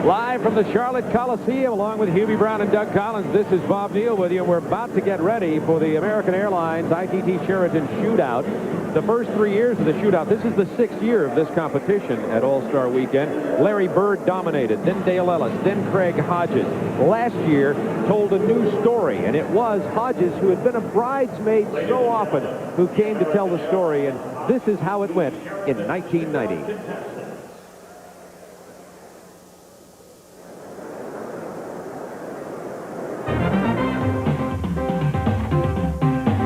Live from the Charlotte Coliseum, along with Hubie Brown and Doug Collins, this is Bob Neal with you. We're about to get ready for the American Airlines ITT Sheraton Shootout. The first 3 years of the shootout, this is the 6th year of this competition at All-Star Weekend. Larry Bird dominated, then Dale Ellis, then Craig Hodges. Last year told a new story, and it was Hodges, who had been a bridesmaid so often, who came to tell the story, and this is how it went in 1990.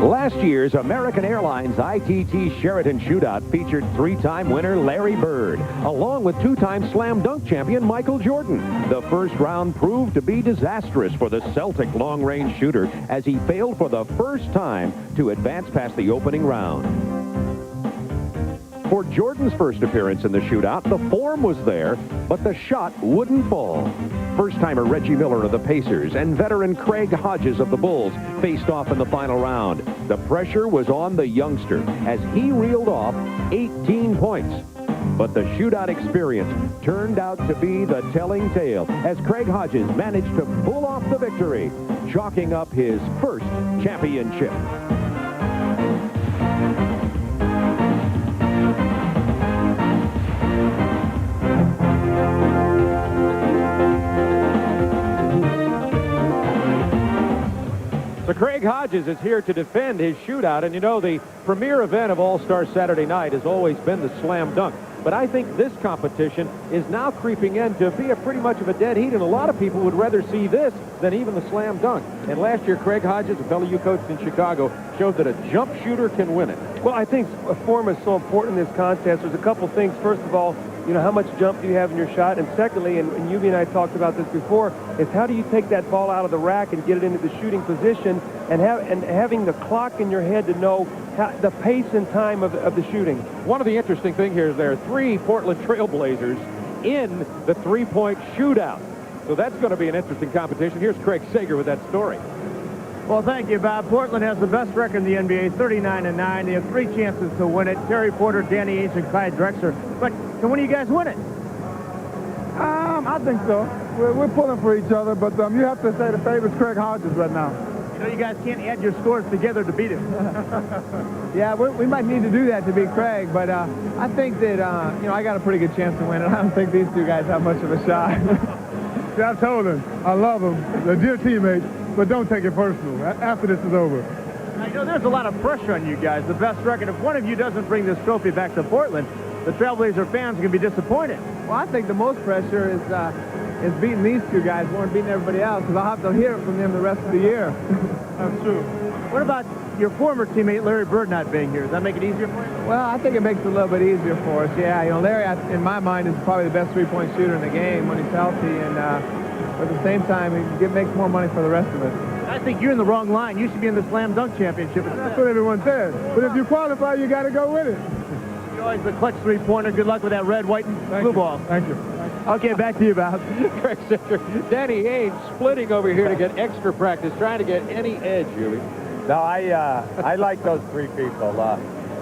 Last year's American Airlines ITT Sheraton Shootout featured 3-time winner Larry Bird, along with 2-time slam dunk champion Michael Jordan. The first round proved to be disastrous for the Celtic long-range shooter as he failed for the first time to advance past the opening round. For Jordan's first appearance in the shootout, the form was there, but the shot wouldn't fall. First-timer Reggie Miller of the Pacers and veteran Craig Hodges of the Bulls faced off in the final round. The pressure was on the youngster as he reeled off 18 points. But the shootout experience turned out to be the telling tale as Craig Hodges managed to pull off the victory, chalking up his first championship. So Craig Hodges is here to defend his shootout, and you know the premier event of All-Star Saturday night has always been the slam dunk. But I think this competition is now creeping in to be pretty much of a dead heat, and a lot of people would rather see this than even the slam dunk. And last year, Craig Hodges, a fellow you coached in Chicago, showed that a jump shooter can win it. Well, I think form is so important in this contest. There's a couple things. First of all, you know, how much jump do you have in your shot? And secondly, and Hubie and I talked about this before, is how do you take that ball out of the rack and get it into the shooting position, and having the clock in your head to know the pace and time of the shooting. One of the interesting things here is there are 3 Portland Trailblazers in the three-point shootout. So that's going to be an interesting competition. Here's Craig Sager with that story. Well, thank you, Bob. Portland has the best record in the NBA, 39-9. They have 3 chances to win it. Terry Porter, Danny Ainge, and Clyde Drexler. But can one of you guys win it? I think so. We're pulling for each other, but you have to say the favorite's Craig Hodges right now. You know, you guys can't add your scores together to beat him. Yeah, we might need to do that to beat Craig, but I think that, you know, I got a pretty good chance to win it. I don't think these 2 guys have much of a shot. See, I told him, I love him. They're dear teammates, but don't take it personal after this is over. Now, you know, there's a lot of pressure on you guys. The best record. If one of you doesn't bring this trophy back to Portland, the Trailblazer fans are going to be disappointed. Well, I think the most pressure is beating these 2 guys more than beating everybody else, because I'll have to hear it from them the rest of the year. That's true. What about your former teammate Larry Bird not being here? Does that make it easier for you? Well, I think it makes it a little bit easier for us. Yeah, you know, Larry, in my mind, is probably the best three-point shooter in the game when he's healthy, and at the same time, he makes more money for the rest of us. I think you're in the wrong line. You should be in the slam dunk championship. That's what everyone says. But if you qualify, you got to go with it. You're always the clutch three-pointer. Good luck with that red, white, and blue ball. Thank you. Okay, back to you, Bob. Craig Sager. Danny Ainge splitting over here to get extra practice, trying to get any edge, Hubie. No, I like those 3 people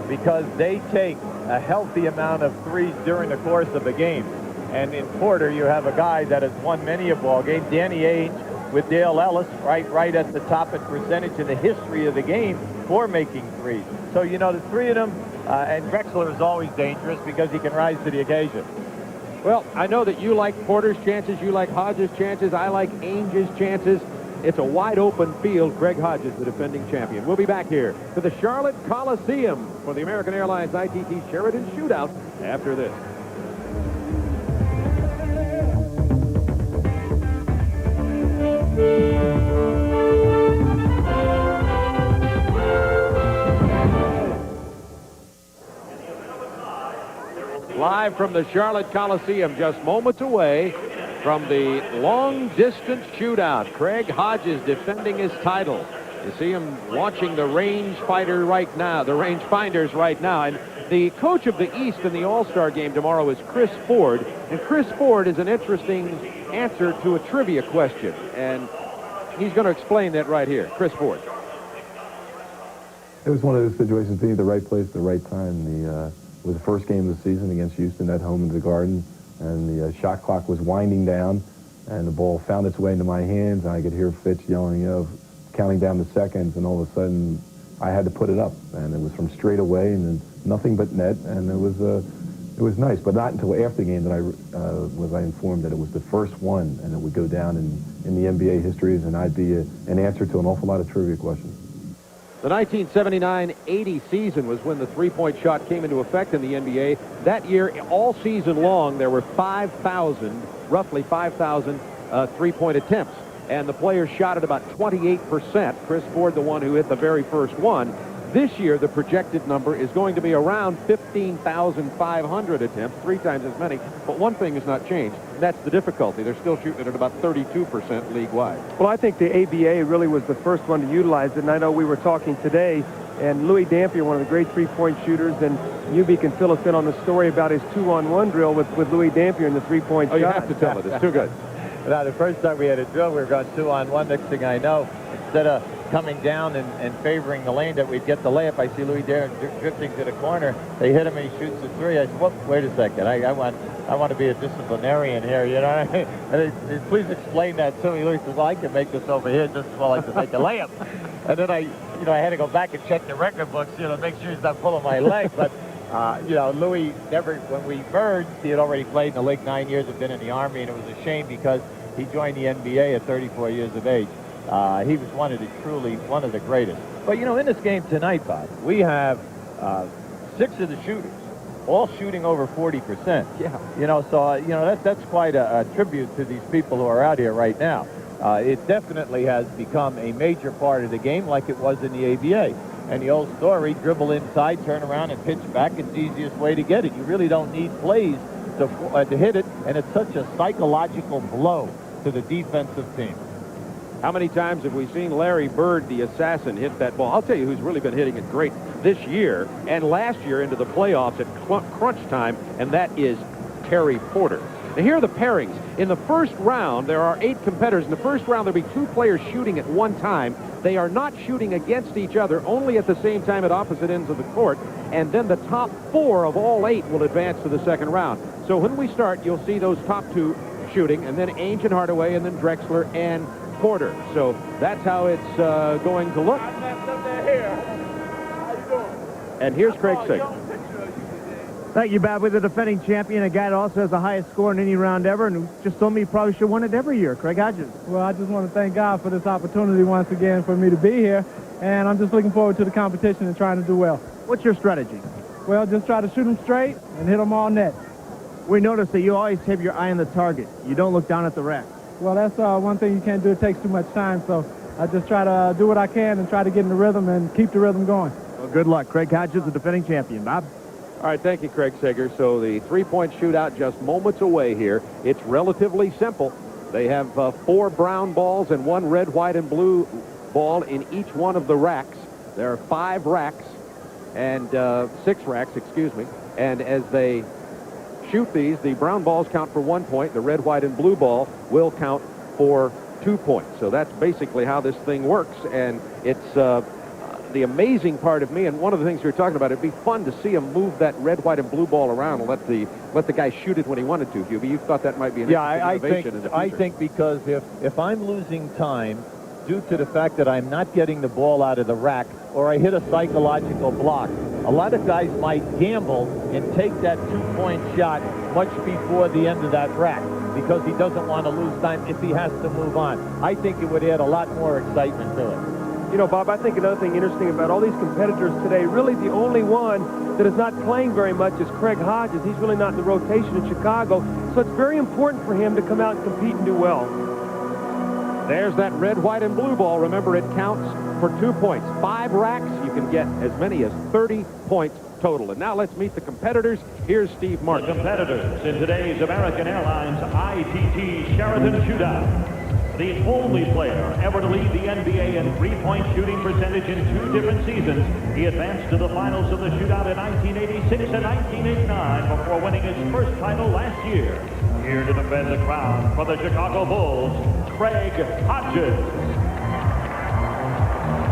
because they take a healthy amount of threes during the course of a game. And in Porter, you have a guy that has won many a ball game. Danny Ainge with Dale Ellis right at the top in percentage in the history of the game for making threes. So, you know, the 3 of them, and Drexler is always dangerous because he can rise to the occasion. Well, I know that you like Porter's chances, you like Hodges' chances, I like Ainge's chances. It's a wide-open field. Craig Hodges, the defending champion. We'll be back here to the Charlotte Coliseum for the American Airlines ITT Sheraton Shootout after this. Live from the Charlotte Coliseum, just moments away from the long-distance shootout. Craig Hodges defending his title. You see him watching the rangefinders right now. And the coach of the East in the All-Star game tomorrow is Chris Ford. And Chris Ford is an interesting answer to a trivia question. And he's going to explain that right here. Chris Ford. It was one of those situations, being at the right place at the right time. It was the first game of the season against Houston at home in the Garden. and the shot clock was winding down, and the ball found its way into my hands, and I could hear Fitz yelling, counting down the seconds, and all of a sudden I had to put it up, and it was from straight away, and then nothing but net, and it was nice. But not until after the game that I was informed that it was the first one, and it would go down in the NBA histories, and I'd be an answer to an awful lot of trivia questions. The 1979-80 season was when the three-point shot came into effect in the NBA. That year, all season long, there were roughly 5,000 three-point attempts. And the players shot at about 28%. Chris Ford, the one who hit the very first one. This year, the projected number is going to be around 15,500 attempts, 3 times as many. But one thing has not changed, and that's the difficulty. They're still shooting it at about 32% league-wide. Well, I think the ABA really was the first one to utilize it, and I know we were talking today, and Louis Dampier, one of the great three-point shooters, and UB can fill us in on the story about his 2-on-1 drill with Louis Dampier in the three-point shot. Oh, you have to tell it. It's too good. Now, the first time we had a drill, we were going 2-on-1. Next thing I know, instead of coming down and favoring the lane that we'd get the layup, I see Louis drifting to the corner. They hit him and he shoots the three. I said, whoop, wait a second. I want to be a disciplinarian here, you know. And please explain that to me. Louis says, well, I can make this over here just as well as to make a layup. And then I had to go back and check the record books, make sure he's not pulling my leg. But Louis never, when we merged, he had already played in the league 9 years, had been in the Army, and it was a shame because he joined the NBA at 34 years of age. He was one of the greatest. But, in this game tonight, Bob, we have 6 of the shooters, all shooting over 40%. Yeah. So, that's quite a tribute to these people who are out here right now. It definitely has become a major part of the game like it was in the ABA. And the old story, dribble inside, turn around, and pitch back, it's the easiest way to get it. You really don't need plays to hit it, and it's such a psychological blow to the defensive team. How many times have we seen Larry Bird, the assassin, hit that ball? I'll tell you who's really been hitting it great this year and last year into the playoffs at crunch time, and that is Terry Porter. Now, here are the pairings. In the first round, there are 8 competitors. In the first round, there'll be 2 players shooting at one time. They are not shooting against each other, only at the same time at opposite ends of the court. And then the top 4 of all 8 will advance to the second round. So when we start, you'll see those top 2 shooting, and then Ainge and Hardaway, and then Drexler and Porter. So that's how it's going to look. And here's Craig Sager. Thank you, Bob. With the defending champion, a guy that also has the highest score in any round ever, and who just told me he probably should have won it every year. Craig Hodges. Well, I just want to thank God for this opportunity once again for me to be here, and I'm just looking forward to the competition and trying to do well. What's your strategy? Well, just try to shoot them straight and hit them all net. We noticed that you always have your eye on the target. You don't look down at the rack. Well, that's one thing you can't do. It takes too much time, so I just try to do what I can and try to get in the rhythm and keep the rhythm going. Well, good luck. Craig Hodges, the defending champion. Bob? All right, thank you, Craig Sager. So the three-point shootout just moments away here. It's relatively simple. They have 4 brown balls and 1 red, white, and blue ball in each one of the racks. There are 5 racks and 6 racks, excuse me. And as they shoot these, the brown balls count for 1 point. The red, white, and blue ball will count for 2 points. So that's basically how this thing works. And it's the amazing part of me, and one of the things we were talking about, it'd be fun to see him move that red, white, and blue ball around and let the guy shoot it when he wanted to. Hubie, you thought that might be an innovation in the future. I think because if I'm losing time due to the fact that I'm not getting the ball out of the rack or I hit a psychological block, a lot of guys might gamble and take that 2-point shot much before the end of that rack because he doesn't want to lose time if he has to move on. I think it would add a lot more excitement to it. Bob, I think another thing interesting about all these competitors today, really the only one that is not playing very much is Craig Hodges. He's really not in the rotation in Chicago, so it's very important for him to come out and compete and do well. There's that red, white, and blue ball. Remember, it counts for 2 points. 5 racks, you can get as many as 30 points total. And now let's meet the competitors. Here's Steve Martin. The competitors in today's American Airlines ITT Sheraton Shootout. The only player ever to lead the NBA in three-point shooting percentage in 2 different seasons. He advanced to the finals of the shootout in 1986 and 1989 before winning his first title last year. Here to defend the crown for the Chicago Bulls, Craig Hodges.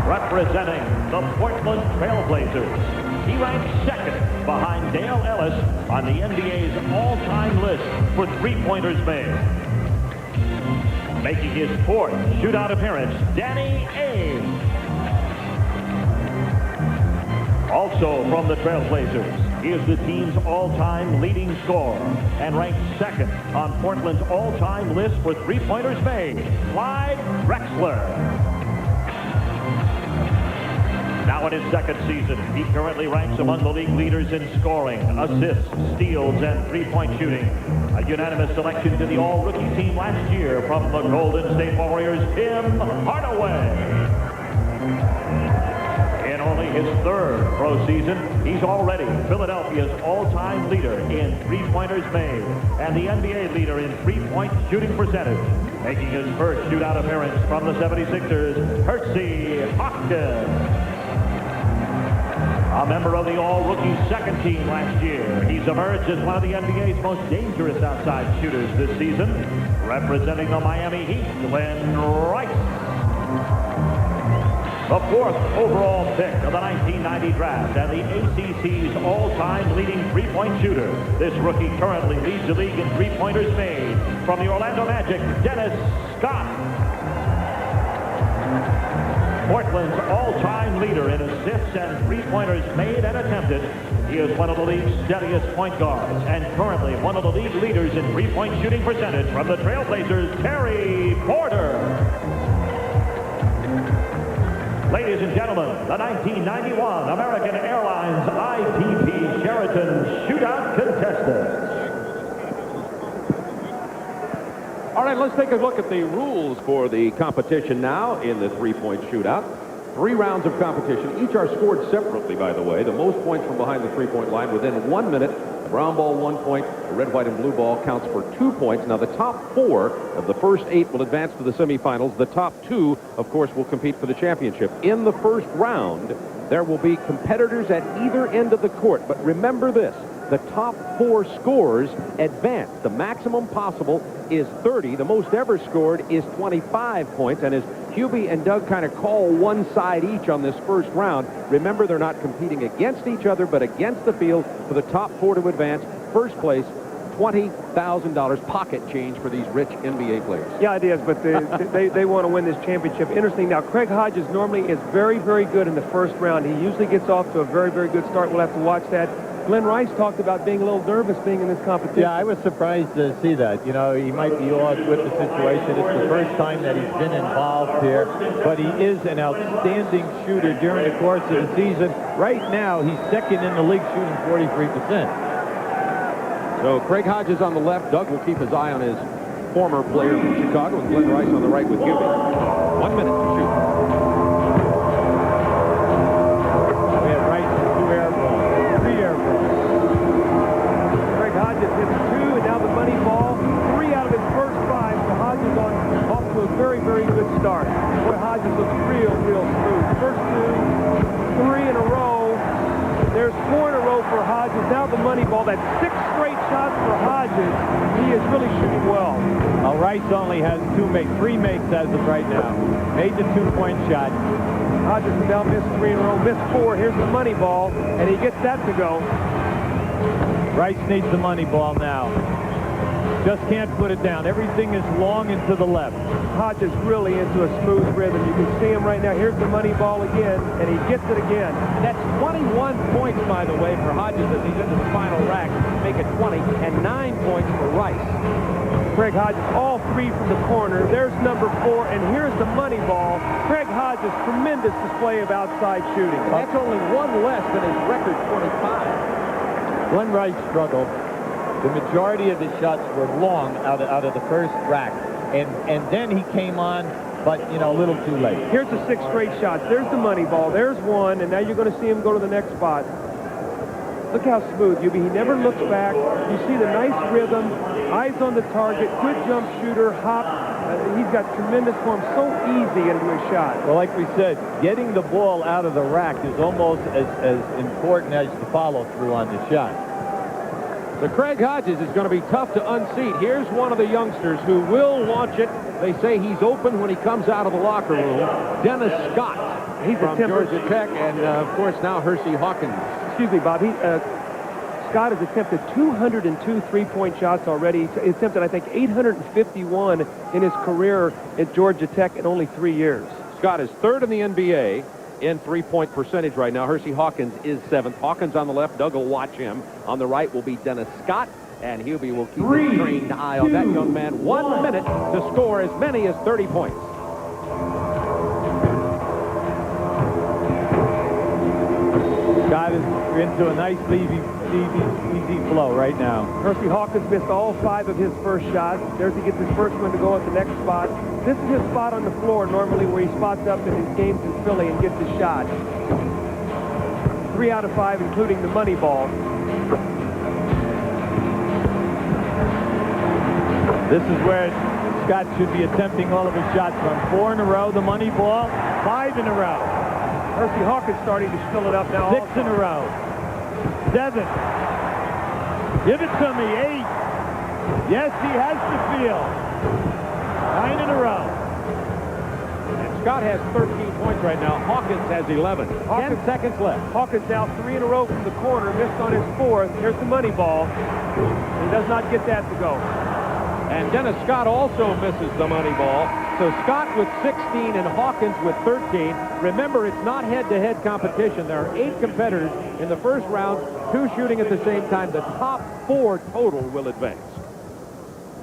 Representing the Portland Trail Blazers, he ranks 2nd behind Dale Ellis on the NBA's all-time list for three-pointers made. Making his 4th shootout appearance, Danny Ainge. Also from the Trailblazers, he is the team's all-time leading scorer and ranked 2nd on Portland's all-time list for three-pointers made, Clyde Drexler. Now in his 2nd season, he currently ranks among the league leaders in scoring, assists, steals, and three-point shooting. A unanimous selection to the all-rookie team last year from the Golden State Warriors, Tim Hardaway. In only his 3rd pro season, he's already Philadelphia's all-time leader in three-pointers made and the NBA leader in three-point shooting percentage. Making his 1st shootout appearance from the 76ers, Hersey Hawkins. A member of the all-rookie 2nd team last year, he's emerged as one of the NBA's most dangerous outside shooters this season, representing the Miami Heat, Glen Rice. The 4th overall pick of the 1990 draft and the ACC's all-time leading three-point shooter. This rookie currently leads the league in three-pointers made. From the Orlando Magic, Dennis Scott. Portland's all-time leader in assists and three-pointers made and attempted. He is one of the league's steadiest point guards and currently one of the league leaders in three-point shooting percentage. From the Trailblazers, Terry Porter. Ladies and gentlemen, the 1991 American Airlines ITP Sheraton Shootout contestants. All right, let's take a look at the rules for the competition now in the three-point shootout. 3 rounds of competition. Each are scored separately, by the way. The most points from behind the three-point line within 1 minute. The brown ball, 1 point. The red, white, and blue ball counts for 2 points. Now, the top 4 of the first 8 will advance to the semifinals. The top 2, of course, will compete for the championship. In the first round, there will be competitors at either end of the court. But remember this. The top 4 scorers advance. The maximum possible is 30. The most ever scored is 25 points. And as Hubie and Doug kind of call one side each on this first round, remember they're not competing against each other, but against the field for the top 4 to advance. First place, $20,000 pocket change for these rich NBA players. Yeah, it is, but they want to win this championship. Interesting. Now, Craig Hodges normally is very, very good in the first round. He usually gets off to a very, very good start. We'll have to watch that. Glen Rice talked about being a little nervous being in this competition. Yeah, I was surprised to see that. You know, he might be odd with the situation. It's the first time that he's been involved here, but he is an outstanding shooter during the course of the season. Right now, he's 2nd in the league shooting 43%. So Craig Hodges on the left. Doug will keep his eye on his former player from Chicago, and Glen Rice on the right with Hubie. 1 minute to shoot. We have Rice 2 air balls, 3 air balls. Craig Hodges hits 2, and now the money ball. 3 out of his first 5. So Hodges off to a very, very good start. Boy, Hodges looks real, real smooth. First 2, 3 in a row. There's 4 in a row for Hodges. Now the money ball. That's 6 straight shots for Hodges. He is really shooting well. Rice only has 3 makes as of right now. Made the 2-point shot. Hodges has now missed 3 in a row, missed 4. Here's the money ball, and he gets that to go. Rice needs the money ball now. Just can't put it down. Everything is long and to the left. Hodges really into a smooth rhythm. You can see him right now. Here's the money ball again, and he gets it again. That's 21 points, by the way, for Hodges as he's into the final rack. Make it 20, and 9 points for Rice. Craig Hodges, all 3 from the corner. There's number 4, and here's the money ball. Craig Hodges, tremendous display of outside shooting. That's only 1 less than his record 25. Glen Rice struggled. The majority of his shots were long out of the first rack. And then he came on, but, you know, a little too late. Here's the 6 straight shots. There's the money ball. There's 1, and now you're going to see him go to the next spot. Look how smooth, Hubie. He never looks back. You see the nice rhythm, eyes on the target, good jump shooter, hop. He's got tremendous form. So easy into his shot. Well, like we said, getting the ball out of the rack is almost as important as the follow-through on the shot. So Craig Hodges is going to be tough to unseat. Here's one of the youngsters who will launch it. They say he's open when he comes out of the locker room. Dennis Scott. He's from Georgia Tech, and of course now Hersey Hawkins. Excuse me, Bob. Scott has attempted 202 three-point shots already. He attempted, I think, 851 in his career at Georgia Tech in only 3 years. Scott is third in the NBA in three-point percentage right now. Hersey Hawkins is seventh. Hawkins on the left. Doug will watch him. On the right will be Dennis Scott. And Hubie will keep a trained eye on that young man. 1 minute to score as many as 30 points. Scott is into a nice easy flow right now. Hersey Hawkins missed all 5 of his first shots. There's he gets his first one to go at the next spot. This is his spot on the floor normally where he spots up in his games in Philly and gets his shot. 3 out of 5, including the money ball. This is where Scott should be attempting all of his shots from. 4 in a row, the money ball. 5 in a row. Hersey Hawkins starting to fill it up now. 6 in a row. 7. Give it to me. 8. Yes, he has the feel. 9 in a row. And Scott has 13 points right now. Hawkins has 11. 10 seconds left. Hawkins now 3 in a row from the corner. Missed on his 4th. Here's the money ball. He does not get that to go. And Dennis Scott also misses the money ball. So Scott with 16 and Hawkins with 13. Remember, it's not head-to-head competition. There are 8 competitors in the first round, 2 shooting at the same time. The top 4 total will advance.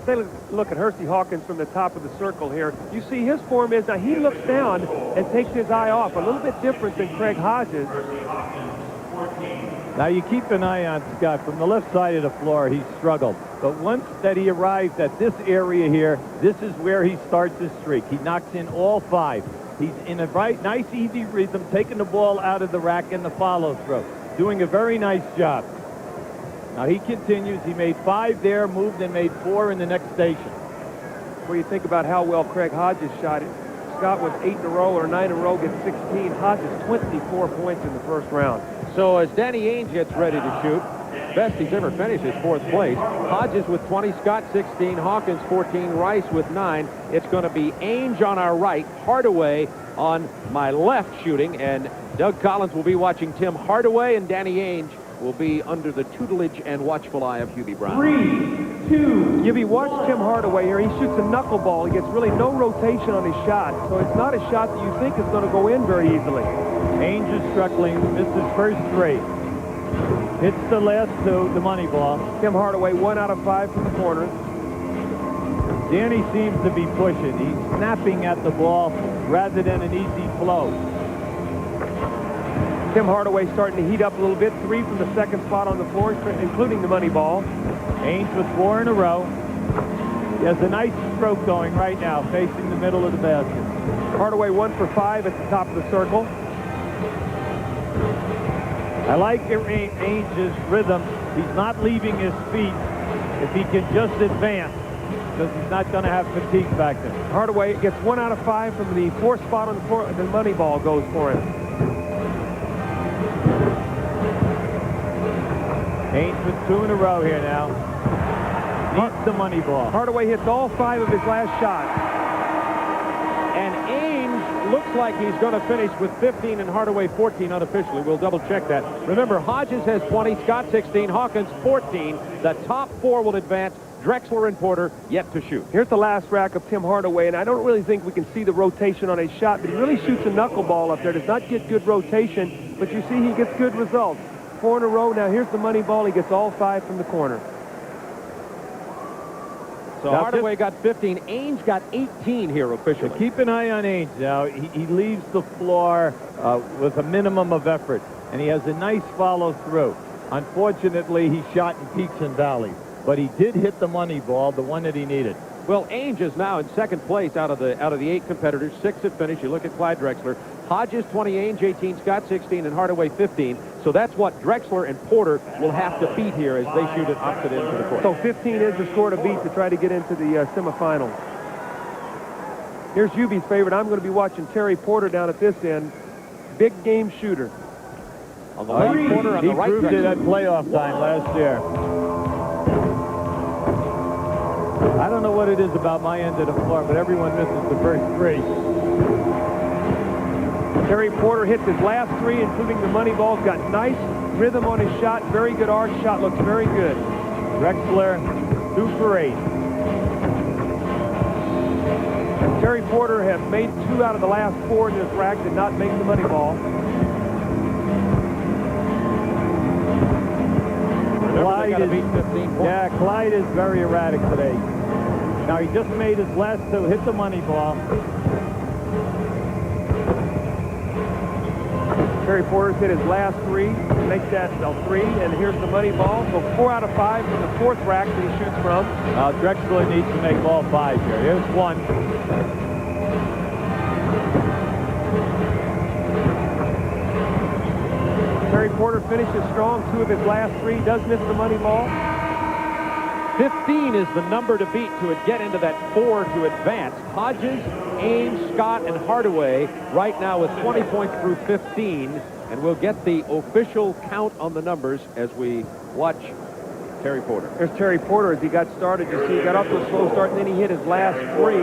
Take a look at Hersey Hawkins from the top of the circle here. You see his form is now he looks down and takes his eye off. A little bit different than Craig Hodges. Now you keep an eye on Scott. From the left side of the floor, he struggled. But once that he arrives at this area here, this is where he starts his streak. He knocks in all 5. He's in a nice, easy rhythm, taking the ball out of the rack and the follow-through. Doing a very nice job. Now he continues. He made 5 there, moved and made 4 in the next station. Where you think about how well Craig Hodges shot it. Scott with 8 in a row or 9 in a row gets 16. Hodges 24 points in the first round. So as Danny Ainge gets ready to shoot, best he's ever finished is 4th place. Hodges with 20, Scott 16, Hawkins 14, Rice with 9. It's going to be Ainge on our right, Hardaway on my left shooting, and Doug Collins will be watching Tim Hardaway, and Danny Ainge will be under the tutelage and watchful eye of Hubie Brown. 3, 2. Hubie, watch Tim Hardaway here. He shoots a knuckleball. He gets really no rotation on his shot, so it's not a shot that you think is going to go in very easily. Ainge is struggling, missed his first 3. Hits the last 2, the money ball. Tim Hardaway 1 out of 5 from the corner. Danny seems to be pushing. He's snapping at the ball rather than an easy flow. Tim Hardaway starting to heat up a little bit. 3 from the second spot on the floor, including the money ball. Ainge with 4 in a row. He has a nice stroke going right now, facing the middle of the basket. Hardaway 1 for 5 at the top of the circle. I like Ainge's rhythm. He's not leaving his feet if he can just advance, because he's not going to have fatigue back there. Hardaway gets 1 out of 5 from the 4th spot on the floor. The money ball goes for him. Ainge with 2 in a row here now. Needs the money ball. Hardaway hits all 5 of his last shots. And Ainge looks like he's going to finish with 15 and Hardaway 14 unofficially. We'll double check that. Remember, Hodges has 20, Scott 16, Hawkins 14. The top 4 will advance. Drexler and Porter yet to shoot. Here's the last rack of Tim Hardaway, and I don't really think we can see the rotation on his shot, but he really shoots a knuckleball up there. Does not get good rotation, but you see he gets good results. 4 in a row. Now here's the money ball. He gets all 5 from the corner. So now Hardaway got 15. Ainge got 18 here officially. So keep an eye on Ainge now. He leaves the floor with a minimum of effort, and he has a nice follow-through. Unfortunately, he shot in peaks and valleys, but he did hit the money ball, the one that he needed. Well, Ainge is now in second place out of the 8 competitors. 6 at finish. You look at Clyde Drexler. Hodges 20, Ainge 18, Scott 16, and Hardaway 15. So that's what Drexler and Porter will have to beat here as they shoot at opposite ends of the court. So 15 is the score to beat to try to get into the semifinals. Here's Hubie's favorite. I'm going to be watching Terry Porter down at this end. Big game shooter. On the left corner on the right. He proved it at playoff time last year. I don't know what it is about my end of the floor, but everyone misses the first 3. Terry Porter hits his last 3, including the money ball. He's got nice rhythm on his shot, very good arc. Shot looks very good. Drexler, 2 for 8. And Terry Porter has made 2 out of the last 4 in this rack, did not make the money ball. Clyde is, beat 15 points. yeah, Clyde is very erratic today. Now he just made his last 2, hit the money ball. Terry Porter's hit his last 3, makes that 3, and here's the money ball. So 4 out of 5 from the 4th rack that he shoots from. Drexler needs to make ball 5 here. Here's 1. Terry Porter finishes strong. 2 of his last 3, does miss the money ball. 15 is the number to beat to get into that 4 to advance. Hodges, Ainge, Scott, and Hardaway right now with 20 points through 15. And we'll get the official count on the numbers as we watch Terry Porter. There's Terry Porter as he got started. You see, he got off to a slow start, and then he hit his last 3,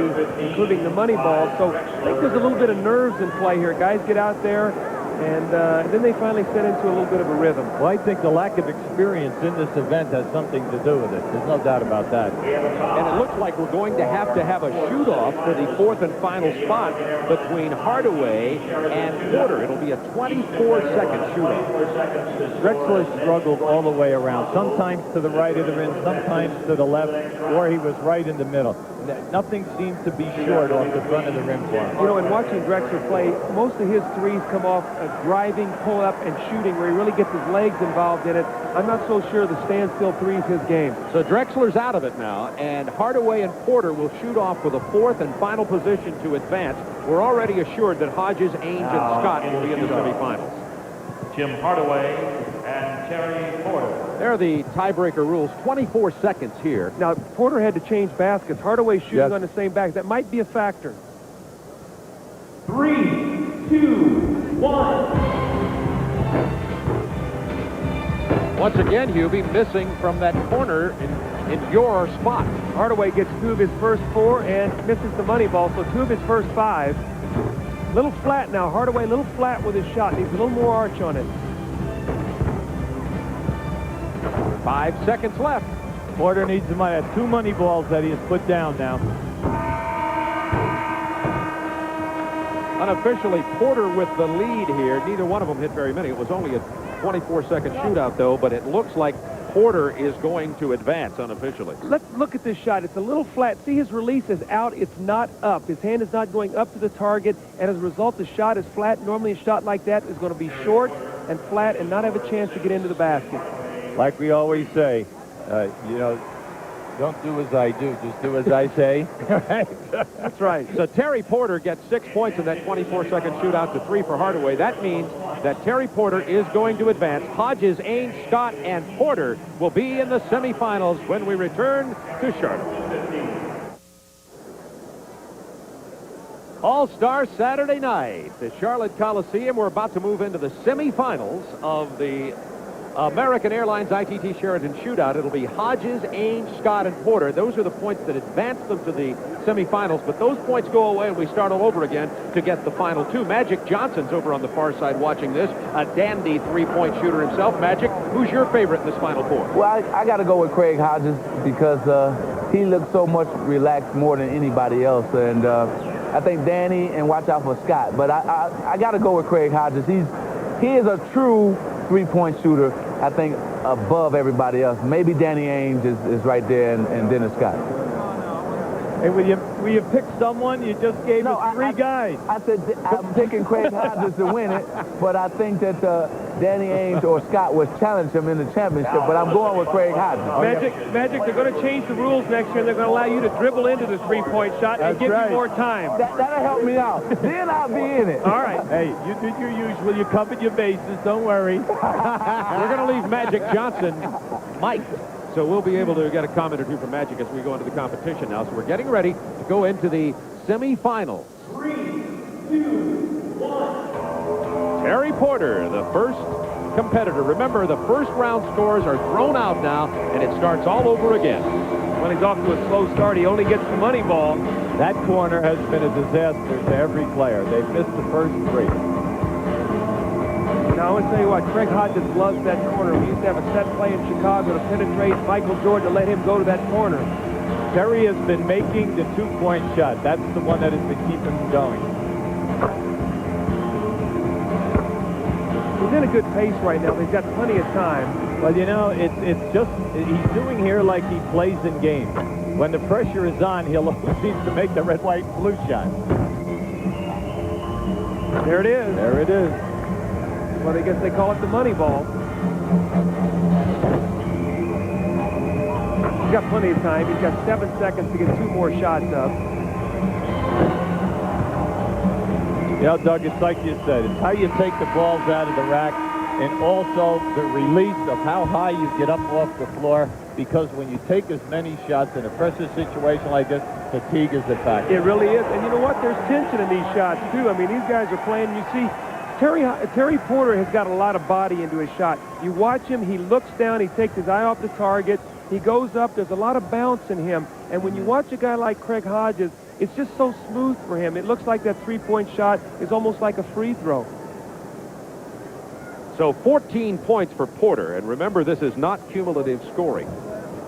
including the money ball. So I think there's a little bit of nerves in play here. Guys get out there, and then they finally set into a little bit of a rhythm. Well, I think the lack of experience in this event has something to do with it. There's no doubt about that. And it looks like we're going to have a shoot-off for the 4th and final spot between Hardaway and Porter. It'll be a 24-second shoot-off. Drexler struggled all the way around, sometimes to the right of the rim, sometimes to the left, or he was right in the middle. Nothing seemed to be short off the front of the rim for him. You know, in watching Drexler play, most of his threes come off driving, pull up, and shooting, where he really gets his legs involved in it. I'm not so sure the standstill 3 is his game. So Drexler's out of it now, and Hardaway and Porter will shoot off for the 4th and final position to advance. We're already assured that Hodges, Ainge, and Scott will be in the semifinals. Tim Hardaway and Terry Porter. There are the tiebreaker rules. 24 seconds here. Now, Porter had to change baskets. Hardaway shooting on the same basket. That might be a factor. 3, 2, 1. Once again, Hubie missing from that corner in your spot. Hardaway gets 2 of his first 4 and misses the money ball, so 2 of his first 5. Little flat now. Hardaway a little flat with his shot. Needs a little more arch on it. 5 seconds left. Porter needs the money. 2 money balls that he has put down now. Unofficially, Porter with the lead here. Neither one of them hit very many. It was only a 24-second shootout, though, but it looks like Porter is going to advance unofficially. Let's look at this shot. It's a little flat. See, his release is out. It's not up. His hand is not going up to the target, and as a result, the shot is flat. Normally, a shot like that is going to be short and flat and not have a chance to get into the basket. Like we always say, you know, don't do as I do, just do as I say. That's right. So Terry Porter gets 6 points in that 24-second shootout to 3 for Hardaway. That means that Terry Porter is going to advance. Hodges, Ainge, Scott, and Porter will be in the semifinals when we return to Charlotte. All-Star Saturday night, the Charlotte Coliseum. We're about to move into the semifinals of the American Airlines ITT Sheraton Shootout. It'll be Hodges, Ainge, Scott, and Porter. Those are the points that advance them to the semifinals, but those points go away and we start all over again to get the final 2. Magic Johnson's over on the far side watching this, a dandy three-point shooter himself. Magic, who's your favorite in this final 4? Well, I got to go with Craig Hodges because he looks so much relaxed more than anybody else, and I think Danny, and watch out for Scott, but I got to go with Craig Hodges. He is a true three-point shooter, I think, above everybody else. Maybe Danny Ainge is right there, and Dennis Scott. Hey, will you pick someone? You just gave us 3 guys. I said I'm picking Craig Hodges to win it, but I think that Danny Ainge or Scott would challenge him in the championship, but I'm going with Craig Hodges. Magic, they're going to change the rules next year, and they're going to allow you to dribble into the three-point shot and give you more time. That'll help me out. Then I'll be in it. All right. Hey, you did your usual. You covered your bases. Don't worry. We're going to leave Magic Johnson Mike. So we'll be able to get a comment or 2 from Magic as we go into the competition now. So we're getting ready to go into the semifinals. 3, 2, 1. Terry Porter, the first competitor. Remember, the first round scores are thrown out now, and it starts all over again. When he's off to a slow start, he only gets the money ball. That corner has been a disaster to every player. They've missed the first 3. Now, I want to tell you what, Craig Hodges loves that corner. We used to have a set play in Chicago to penetrate Michael Jordan to let him go to that corner. Terry has been making the two-point shot. That's the one that has been keeping him going. He's in a good pace right now. He's got plenty of time. Well, you know, it's just, he's doing here like he plays in games. When the pressure is on, he'll always seems to make the red, white, and blue shot. There it is. There it is. Well, I guess they call it the money ball. He's got plenty of time. He's got 7 seconds to get 2 more shots up. Yeah, Doug, it's like you said. It's how you take the balls out of the rack and also the release of how high you get up off the floor, because when you take as many shots in a pressure situation like this, fatigue is a factor. It really is. And you know what? There's tension in these shots, too. I mean, these guys are playing. You see, Terry Porter has got a lot of body into his shot. You watch him, he looks down, he takes his eye off the target, he goes up, there's a lot of bounce in him. And when you watch a guy like Craig Hodges, it's just so smooth for him. It looks like that three-point shot is almost like a free throw. So 14 points for Porter, and remember, this is not cumulative scoring.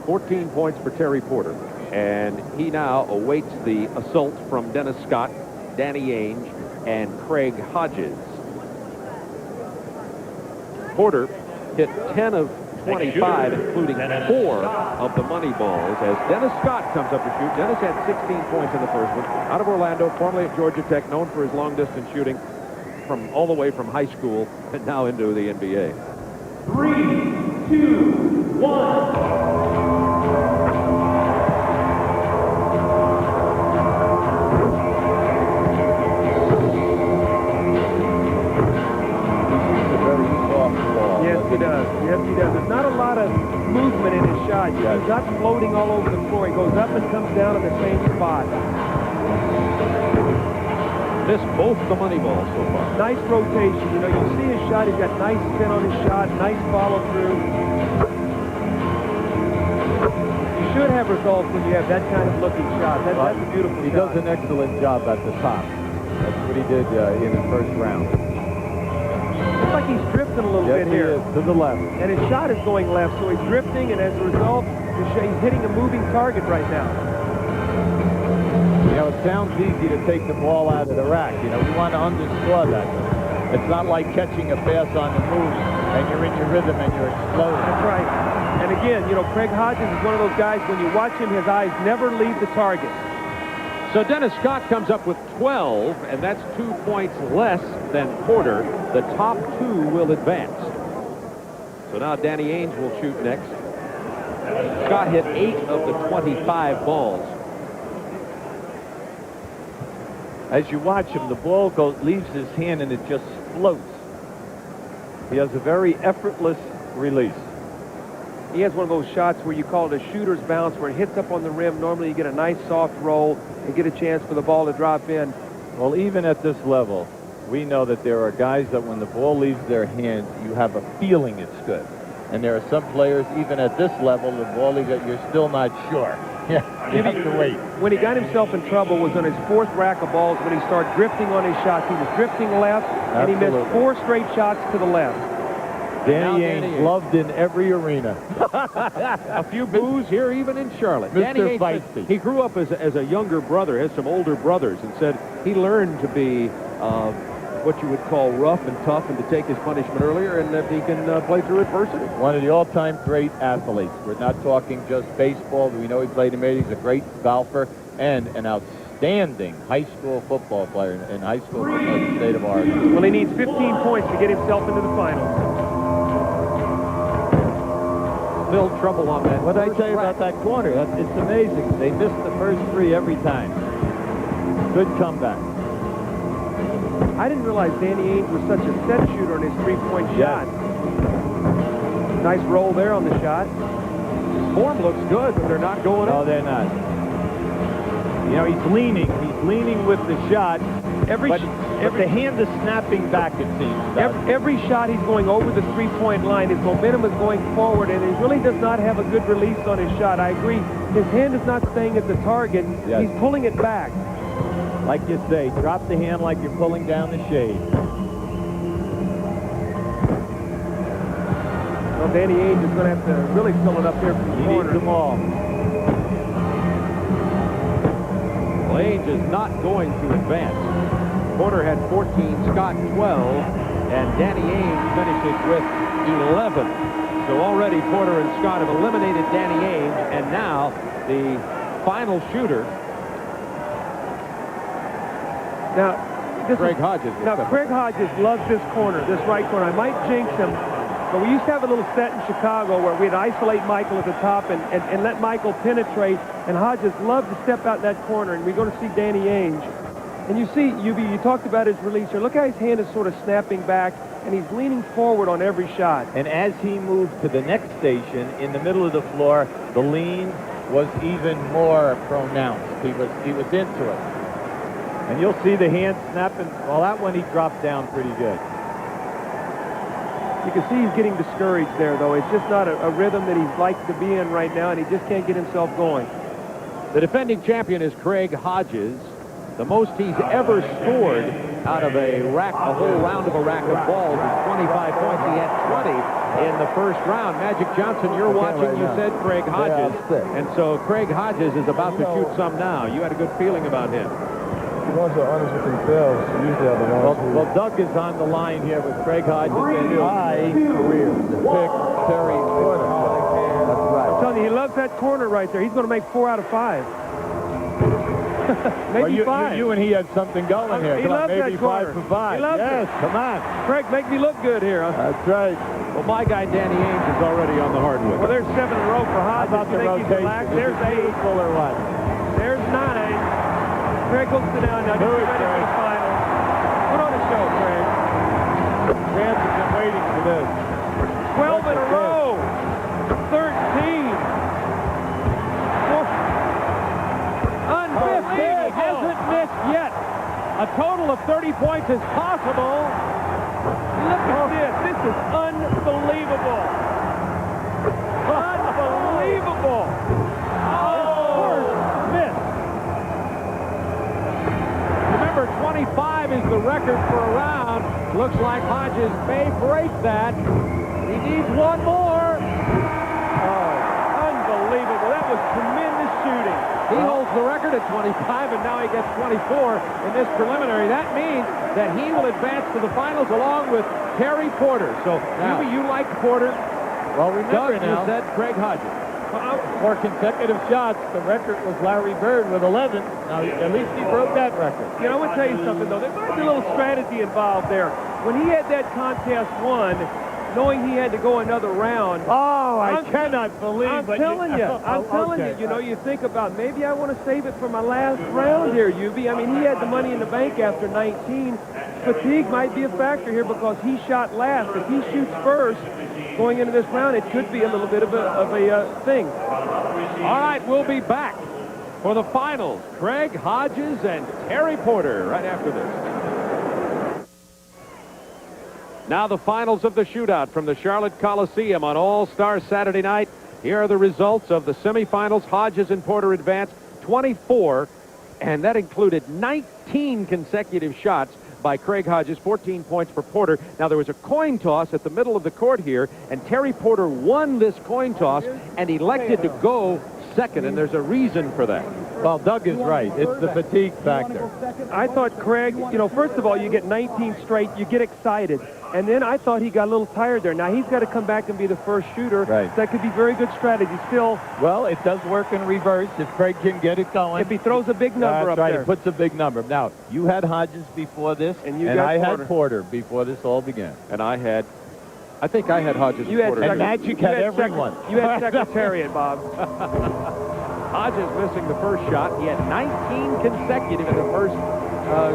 14 points for Terry Porter, and he now awaits the assault from Dennis Scott, Danny Ainge, and Craig Hodges. Porter hit 10 of 25, including 4 of the money balls, as Dennis Scott comes up to shoot. Dennis had 16 points in the first one. Out of Orlando, formerly at Georgia Tech, known for his long-distance shooting from all the way from high school and now into the NBA. 3, 2, 1. He does. Yes, he does. There's not a lot of movement in his shot. He's not floating all over the floor. He goes up and comes down in the same spot. Missed both the money balls so far. Nice rotation. You know, you see his shot. He's got nice spin on his shot, nice follow through. You should have results when you have that kind of looking shot. That's a beautiful shot. He does an excellent job at the top. That's what he did in the first round. Looks like he's drifting a little bit here. Yes, he is, to the left. And his shot is going left, so he's drifting, and as a result, he's hitting a moving target right now. You know, it sounds easy to take the ball out of the rack. You know, we want to underscore that. It's not like catching a pass on the move, and you're in your rhythm and you're exploding. That's right. And again, you know, Craig Hodges is one of those guys, when you watch him, his eyes never leave the target. So Dennis Scott comes up with 12, and that's 2 points less than Porter. The top 2 will advance. So now Danny Ainge will shoot next. Scott hit 8 of the 25 balls. As you watch him, the ball leaves his hand and it just floats. He has a very effortless release. He has one of those shots where you call it a shooter's bounce, where it hits up on the rim. Normally you get a nice soft roll and get a chance for the ball to drop in. Well, even at this level, we know that there are guys that when the ball leaves their hands, you have a feeling it's good. And there are some players, even at this level, the ball leaves that you're still not sure. Yeah, you have to wait. When he got himself in trouble was on his 4th rack of balls when he started drifting on his shots. He was drifting left, and he missed 4 straight shots to the left. Danny Ainge loved in every arena. A few boos here, even in Charlotte. Mr. Danny Ainge Feisty. said he grew up as a younger brother, has some older brothers, and said he learned to be what you would call rough and tough and to take his punishment earlier, and that he can play through adversity. One of the all-time great athletes. We're not talking just baseball. We know he played in He's a great golfer and an outstanding high school football player in high school football in the state of Oregon. Well, he needs 15 points to get himself into the finals. Still trouble on that. What did I tell you about that corner? It's amazing. They missed the first 3 every time. Good comeback. I didn't realize Danny Ainge was such a set shooter on his three-point shot. Nice roll there on the shot. Form looks good, but they're not going up. No, they're not. You know, he's leaning. He's leaning with the shot. But the hand is snapping back, it seems. Every shot he's going over the three-point line. His momentum is going forward, and he really does not have a good release on his shot. I agree. His hand is not staying at the target. Yes. He's pulling it back. Like you say, drop the hand like you're pulling down the shade. Well, Danny Ainge is going to have to really fill it up here from the He corner. needs them all. Well, Ainge is not going to advance. Porter had 14, Scott 12, and Danny Ainge finishes with 11. So already Porter and Scott have eliminated Danny Ainge, and now the final shooter, Now, Craig Hodges. Now, Craig Hodges loves this corner, this right corner. I might jinx him, but we used to have a little set in Chicago where we'd isolate Michael at the top and let Michael penetrate, and Hodges loved to step out that corner, and we're going to see Danny Ainge. And you see, you talked about his release here. Look how his hand is sort of snapping back, and he's leaning forward on every shot. And as he moved to the next station in the middle of the floor, the lean was even more pronounced. He was into it. And you'll see the hand snapping. Well, that one he dropped down pretty good. You can see he's getting discouraged there, though. It's just not a rhythm that he's likes to be in right now, and he just can't get himself going. The defending champion is Craig Hodges. The most he's ever scored out of a whole round of a rack of balls is 25 points. He had 20 in the first round. Magic Johnson, you're watching. You said Craig Hodges. And so Craig Hodges is about to shoot some now. You had a good feeling about him. The ones that are honest with themselves usually are the ones who... Well, Doug is on the line here with Craig Hodges and I pick Terry Porter. That's right. I'm telling you, he loves that corner right there. He's going to make 4 out of 5. Maybe 5. You and he had something going here. He Come on, loves maybe that corner. 5 for 5. He loves yes, it. come on. Craig, make me look good here. Huh? That's right. Well, my guy Danny Ainge is already on the hardwood. Well, there's 7 in a row for Hodges. How about the You think he's rotation? relaxed? There's 8. Full or what? There's 9. Craig will sit down now. Get ready for the final. Put on a show, Craig. Fans have been waiting for this. 12 in a row. 13. Unbelievable. He hasn't missed yet. A total of 30 points is possible. Look at this. This is unbelievable. Unbelievable. Remember, 25 is the record for a round. Looks like Hodges may break that. He needs one more. Oh, unbelievable. That was tremendous shooting. He holds the record at 25, and now he gets 24 in this preliminary. That means that he will advance to the finals along with Terry Porter. So, you like Porter. Well, remember Doug, now, you said Craig Hodges. for consecutive shots, the record was Larry Bird with 11. Now, at least he broke that record. You know, I want to tell you something, though. There might be a little strategy involved there. When he had that contest won, knowing he had to go another round. Oh, I cannot believe it. I'm telling you, you know, you think about, maybe I want to save it for my last round here, UB. I mean, he had the money in the bank after 19. Fatigue might be a factor here because he shot last. If he shoots first going into this round, it could be a little bit of a thing. All right, we'll be back for the finals. Craig Hodges and Terry Porter right after this. Now the finals of the shootout from the Charlotte Coliseum on All-Star Saturday night. Here are the results of the semifinals. Hodges and Porter advanced 24, and that included 19 consecutive shots by Craig Hodges, 14 points for Porter. Now, there was a coin toss at the middle of the court here, and Terry Porter won this coin toss and elected to go second, and there's a reason for that. Well, Doug is right. It's the fatigue factor. I thought Craig, you know, first of all, you get 19 straight, you get excited. And then I thought he got a little tired there. Now, he's got to come back and be the first shooter. Right. That could be very good strategy. Still, well, it does work in reverse if Craig can get it going. If he throws a big number up there. He puts a big number. Now, you had Hodges before this, and I had Porter before this all began. And I think I had Hodges and Porter. And Magic had everyone. You had Secretariat, Bob. Hodges missing the first shot. He had 19 consecutive in the first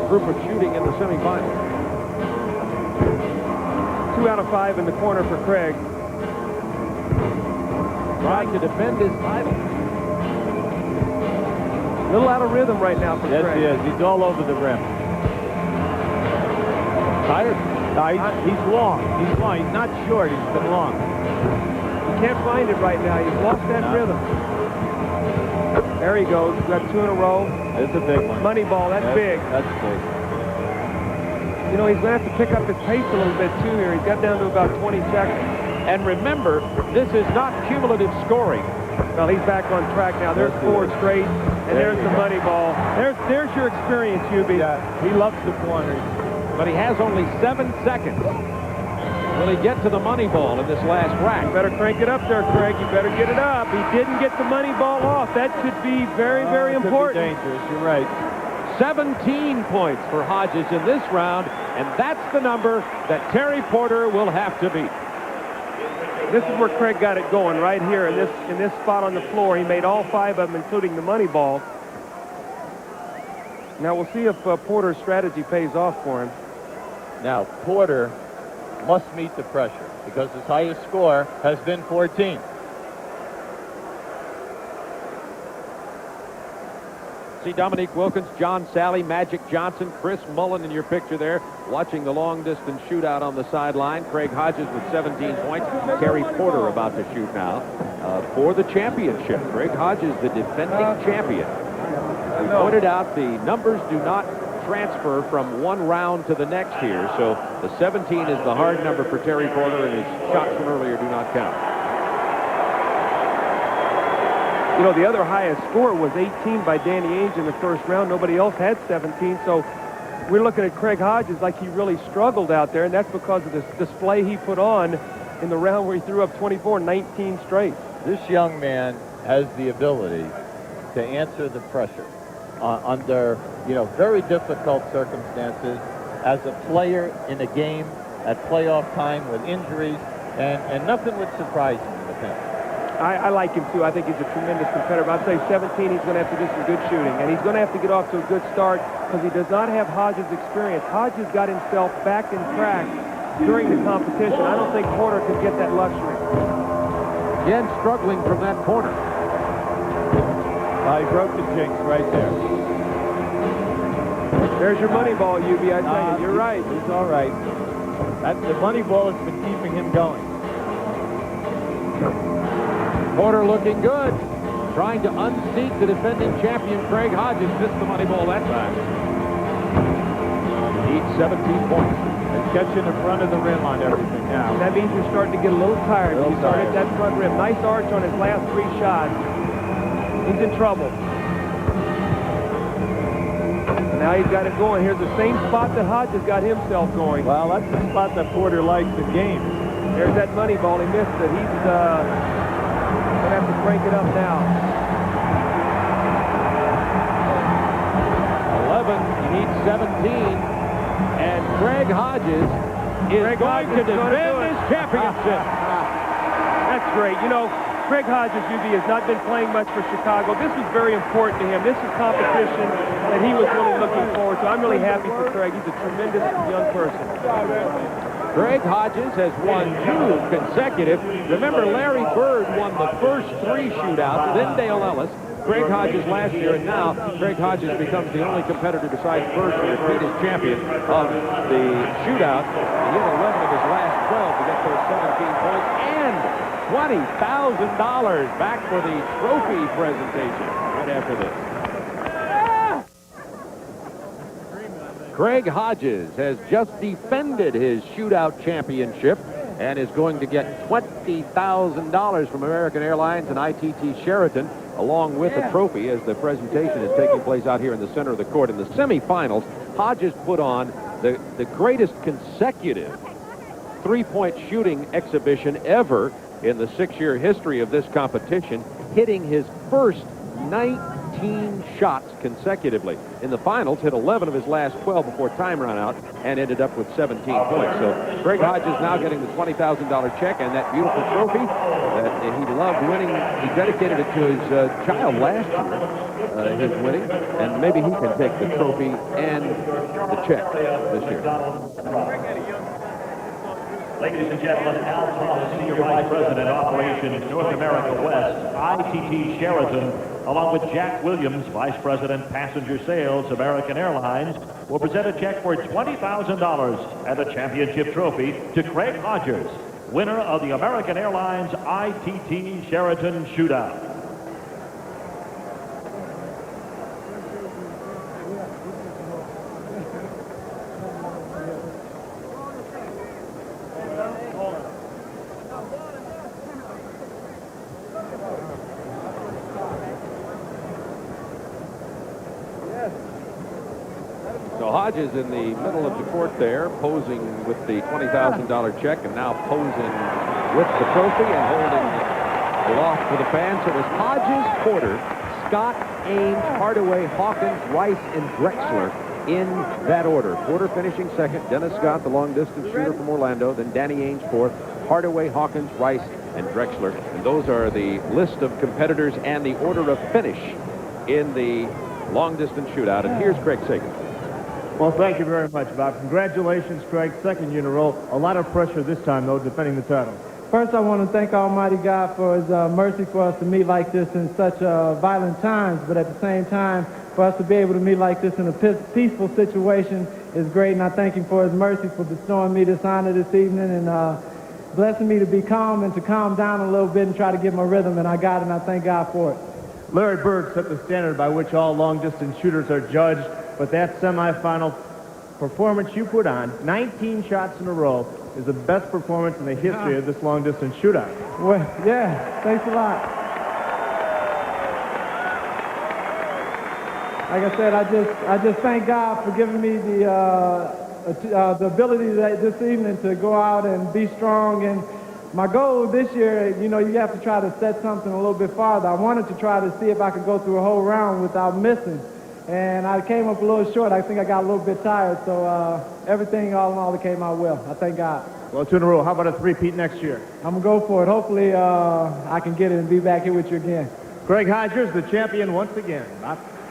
group of shooting in the semifinals. 2 out of 5 in the corner for Craig. Trying to defend his title. A little out of rhythm right now for Craig. Yes, he is. He's all over the rim. Tired? No, he's long. He's long. He's not short. He's been long. He can't find it right now. He's lost that rhythm. There he goes. He's got 2 in a row. That's a big one. Money ball. That's big. That's big. You know, he's going to have to pick up his pace a little bit, too, here. He's got down to about 20 seconds. And remember, this is not cumulative scoring. Well, he's back on track now. There's 4 straight, and there's the money ball. There's your experience, Hubie. Yeah, he loves the corners. But he has only 7 seconds. Will he get to the money ball in this last rack? You better crank it up there, Craig. You better get it up. He didn't get the money ball off. That could be very, very important. Could be dangerous. You're right. 17 points for Hodges in this round, and that's the number that Terry Porter will have to beat. This is where Craig got it going, right here in this spot on the floor. He made all 5 of them, including the money ball. Now we'll see if Porter's strategy pays off for him. Now, Porter must meet the pressure because his highest score has been 14. See Dominique Wilkins, John Sally, Magic Johnson, Chris Mullen in your picture there, watching the long-distance shootout on the sideline. Craig Hodges with 17 points. Terry Porter about to shoot now for the championship. Craig Hodges, the defending champion. We pointed out the numbers do not transfer from one round to the next here, so the 17 is the hard number for Terry Porter, and his shots from earlier do not count. You know, the other highest score was 18 by Danny Ainge in the first round. Nobody else had 17, so we're looking at Craig Hodges like he really struggled out there, and that's because of this display he put on in the round where he threw up 24, 19 straight. This young man has the ability to answer the pressure under, very difficult circumstances as a player in a game at playoff time with injuries, and nothing would surprise me with him. I like him, too. I think he's a tremendous competitor. I'd say 17, he's going to have to do some good shooting, and he's going to have to get off to a good start because he does not have Hodges' experience. Hodges got himself back in track during the competition. I don't think Porter could get that luxury. Again, struggling from that corner. He broke the jinx right there. There's your money ball, Hubie. I tell you, you're right. He's all right. The money ball has been keeping him going. Porter looking good, trying to unseat the defending champion Craig Hodges. Missed the money ball that time. Needs 17 points. And catching in front of the rim on everything now. That means you're starting to get a little tired. He started that front rim. Nice arch on his last 3 shots. He's in trouble. Now he's got it going. Here's the same spot that Hodges got himself going. Well, that's the spot that Porter likes in games. There's that money ball. He missed it. He's going to have to crank it up now. 11. He needs 17. And Craig Hodges is going to defend his championship. That's great. Craig Hodges, UV, has not been playing much for Chicago. This was very important to him. This is competition that he was really looking forward to. I'm really happy for Craig. He's a tremendous young person. Craig Hodges has won 2 consecutive. Remember, Larry Bird won the first 3 shootouts, then Dale Ellis, Craig Hodges last year, and now Craig Hodges becomes the only competitor besides Bird to repeat as champion of the shootout. He hit 11 of his last 12 to get those 17 points and $20,000 back for the trophy presentation right after this. Craig Hodges has just defended his shootout championship and is going to get $20,000 from American Airlines and ITT Sheraton, along with a trophy, as the presentation is taking place out here in the center of the court. In the semifinals, Hodges put on the greatest consecutive three-point shooting exhibition ever in the 6-year history of this competition, hitting his first 19 shots consecutively. In the finals, hit 11 of his last 12 before time ran out and ended up with 17 points. So Craig Hodges now getting the $20,000 check and that beautiful trophy that he loved winning. He dedicated it to his child last year, his winning, and maybe he can take the trophy and the check this year. Ladies and gentlemen, Al Thomas, Senior Vice President, Operations North America West, ITT Sheraton, along with Jack Williams, Vice President, Passenger Sales, American Airlines, will present a check for $20,000 and a championship trophy to Craig Hodges, winner of the American Airlines ITT Sheraton Shootout. So Hodges in the middle of the court there, posing with the $20,000 check, and now posing with the trophy and holding aloft for the fans. So it was Hodges, Porter, Scott, Ainge, Hardaway, Hawkins, Rice, and Drexler in that order. Porter finishing second, Dennis Scott, the long-distance shooter from Orlando, then Danny Ainge fourth, Hardaway, Hawkins, Rice, and Drexler. And those are the list of competitors and the order of finish in the long-distance shootout. And here's Craig Sagan. Well, thank you very much, Bob. Congratulations, Craig. Second year in a row. A lot of pressure this time, though, defending the title. First, I want to thank Almighty God for His mercy for us to meet like this in such violent times, but at the same time, for us to be able to meet like this in a peaceful situation is great, and I thank Him for His mercy for bestowing me this honor this evening and blessing me to be calm and to calm down a little bit and try to get my rhythm, and I got it, and I thank God for it. Larry Bird set the standard by which all long-distance shooters are judged, but that semifinal performance you put on, 19 shots in a row, is the best performance in the history of this long-distance shootout. Well, yeah, thanks a lot. Like I said, I just thank God for giving me the ability this evening to go out and be strong. And my goal this year, you know, you have to try to set something a little bit farther. I wanted to try to see if I could go through a whole round without missing. And I came up a little short. I think I got a little bit tired. So everything, all in all, it came out well. I thank God. Well, 2 in a row. How about a three-peat next year? I'm going to go for it. Hopefully I can get it and be back here with you again. Craig Hodges, the champion once again.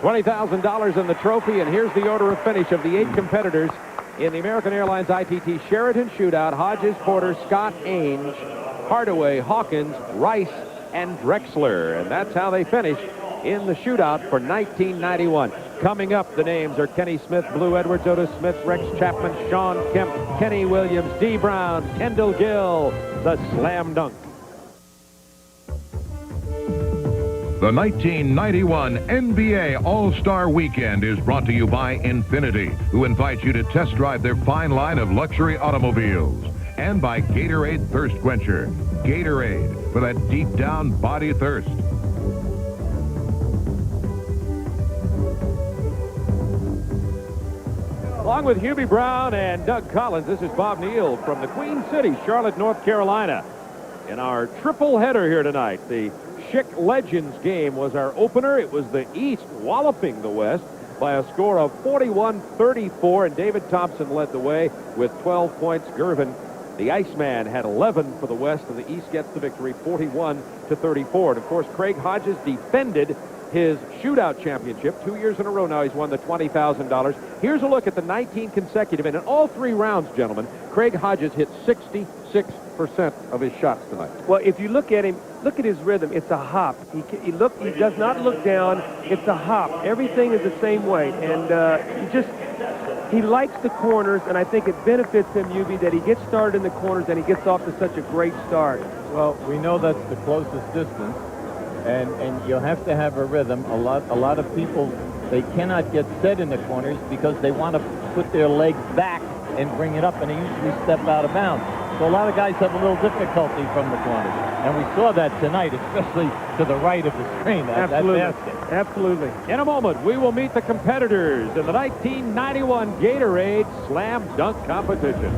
$20,000 in the trophy, and here's the order of finish of the 8 competitors in the American Airlines ITT Sheraton Shootout. Hodges, Porter, Scott, Ainge, Hardaway, Hawkins, Rice, and Drexler. And that's how they finished in the shootout for 1991. Coming up, the names are Kenny Smith, Blue Edwards, Otis Smith, Rex Chapman, Sean Kemp, Kenny Williams, Dee Brown, Kendall Gill, the Slam Dunk. The 1991 NBA All-Star Weekend is brought to you by Infiniti, who invites you to test drive their fine line of luxury automobiles. And by Gatorade Thirst Quencher. Gatorade, for that deep-down body thirst. Along with Hubie Brown and Doug Collins, this is Bob Neal from the Queen City, Charlotte, North Carolina. In our triple header here tonight, the Schick Legends game was our opener. It was the East walloping the West by a score of 41-34, and David Thompson led the way with 12 points. Gervin, the Iceman, had 11 for the West, and the East gets the victory 41-34. And of course, Craig Hodges defended his shootout championship 2 years in a row. Now he's won the $20,000. Here's a look at the 19 consecutive, and in all 3 rounds, gentlemen, Craig Hodges hit 66% of his shots tonight. Well, if you look at him, look at his rhythm. It's a hop. He does not look down. It's a hop. Everything is the same way, and he likes the corners, and I think it benefits him, Hubie, that he gets started in the corners and he gets off to such a great start. Well, we know that's the closest distance, and you'll have to have a rhythm. A lot of people, they cannot get set in the corners because they want to put their legs back and bring it up, and they usually step out of bounds. So a lot of guys have a little difficulty from the corners. And we saw that tonight, especially to the right of the screen. Absolutely. That basket. Absolutely. In a moment, we will meet the competitors in the 1991 Gatorade Slam Dunk Competition.